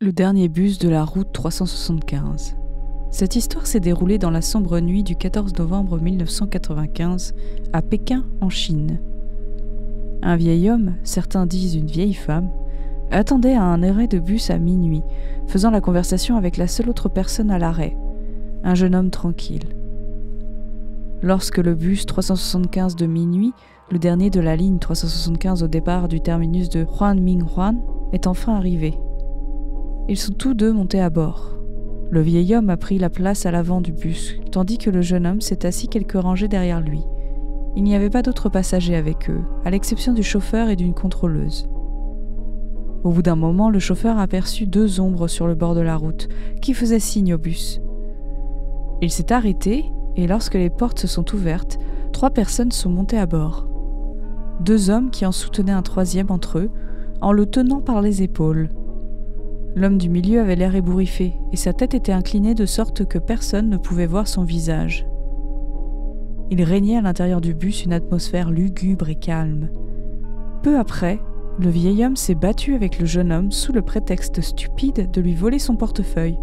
Le dernier bus de la route 375. Cette histoire s'est déroulée dans la sombre nuit du 14 novembre 1995 à Pékin, en Chine. Un vieil homme, certains disent une vieille femme, attendait à un arrêt de bus à minuit, faisant la conversation avec la seule autre personne à l'arrêt, un jeune homme tranquille. Lorsque le bus 375 de minuit, le dernier de la ligne 375 au départ du terminus de Huanminhuan, est enfin arrivé. Ils sont tous deux montés à bord. Le vieil homme a pris la place à l'avant du bus, tandis que le jeune homme s'est assis quelques rangées derrière lui. Il n'y avait pas d'autres passagers avec eux, à l'exception du chauffeur et d'une contrôleuse. Au bout d'un moment, le chauffeur aperçut deux ombres sur le bord de la route, qui faisaient signe au bus. Il s'est arrêté, et lorsque les portes se sont ouvertes, 3 personnes sont montées à bord. 2 hommes qui en soutenaient un troisième entre eux, en le tenant par les épaules. L'homme du milieu avait l'air ébouriffé, et sa tête était inclinée de sorte que personne ne pouvait voir son visage. Il régnait à l'intérieur du bus une atmosphère lugubre et calme. Peu après, le vieil homme s'est battu avec le jeune homme sous le prétexte stupide de lui voler son portefeuille.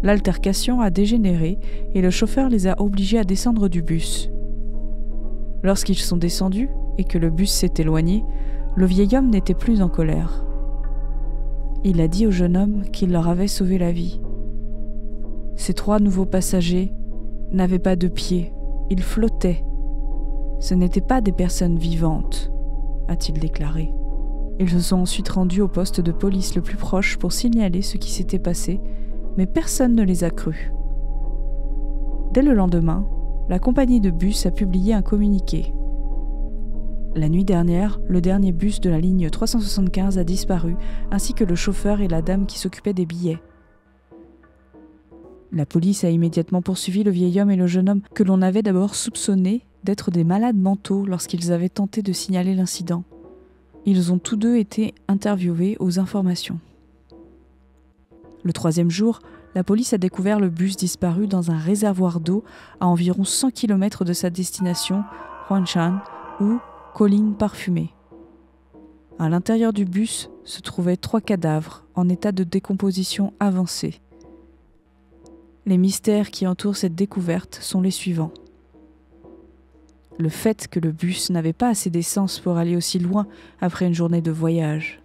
L'altercation a dégénéré et le chauffeur les a obligés à descendre du bus. Lorsqu'ils sont descendus et que le bus s'est éloigné, le vieil homme n'était plus en colère. Il a dit au jeune homme qu'il leur avait sauvé la vie. Ces 3 nouveaux passagers n'avaient pas de pieds, ils flottaient. Ce n'étaient pas des personnes vivantes, a-t-il déclaré. Ils se sont ensuite rendus au poste de police le plus proche pour signaler ce qui s'était passé, mais personne ne les a crus. Dès le lendemain, la compagnie de bus a publié un communiqué. La nuit dernière, le dernier bus de la ligne 375 a disparu, ainsi que le chauffeur et la dame qui s'occupaient des billets. La police a immédiatement poursuivi le vieil homme et le jeune homme que l'on avait d'abord soupçonnés d'être des malades mentaux lorsqu'ils avaient tenté de signaler l'incident. Ils ont tous deux été interviewés aux informations. Le 3e jour, la police a découvert le bus disparu dans un réservoir d'eau à environ 100 km de sa destination, Huangshan, ou colline parfumée. À l'intérieur du bus se trouvaient 3 cadavres en état de décomposition avancée. Les mystères qui entourent cette découverte sont les suivants. Le fait que le bus n'avait pas assez d'essence pour aller aussi loin après une journée de voyage.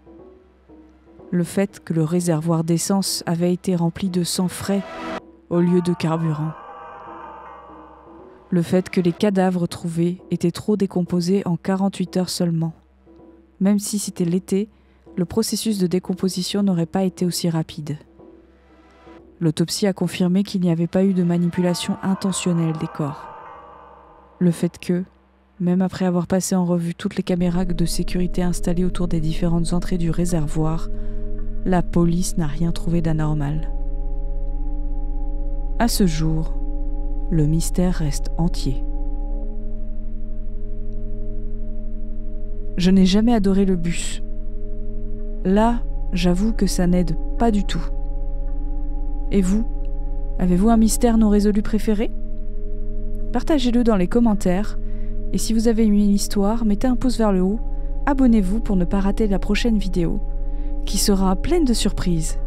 Le fait que le réservoir d'essence avait été rempli de sang frais au lieu de carburant. Le fait que les cadavres trouvés étaient trop décomposés en 48 heures seulement. Même si c'était l'été, le processus de décomposition n'aurait pas été aussi rapide. L'autopsie a confirmé qu'il n'y avait pas eu de manipulation intentionnelle des corps. Le fait que, même après avoir passé en revue toutes les caméras de sécurité installées autour des différentes entrées du réservoir, la police n'a rien trouvé d'anormal. À ce jour, le mystère reste entier. Je n'ai jamais adoré le bus. Là, j'avoue que ça n'aide pas du tout. Et vous, avez-vous un mystère non résolu préféré ? Partagez-le dans les commentaires, et si vous avez aimé l'histoire, mettez un pouce vers le haut, abonnez-vous pour ne pas rater la prochaine vidéo, qui sera pleine de surprises.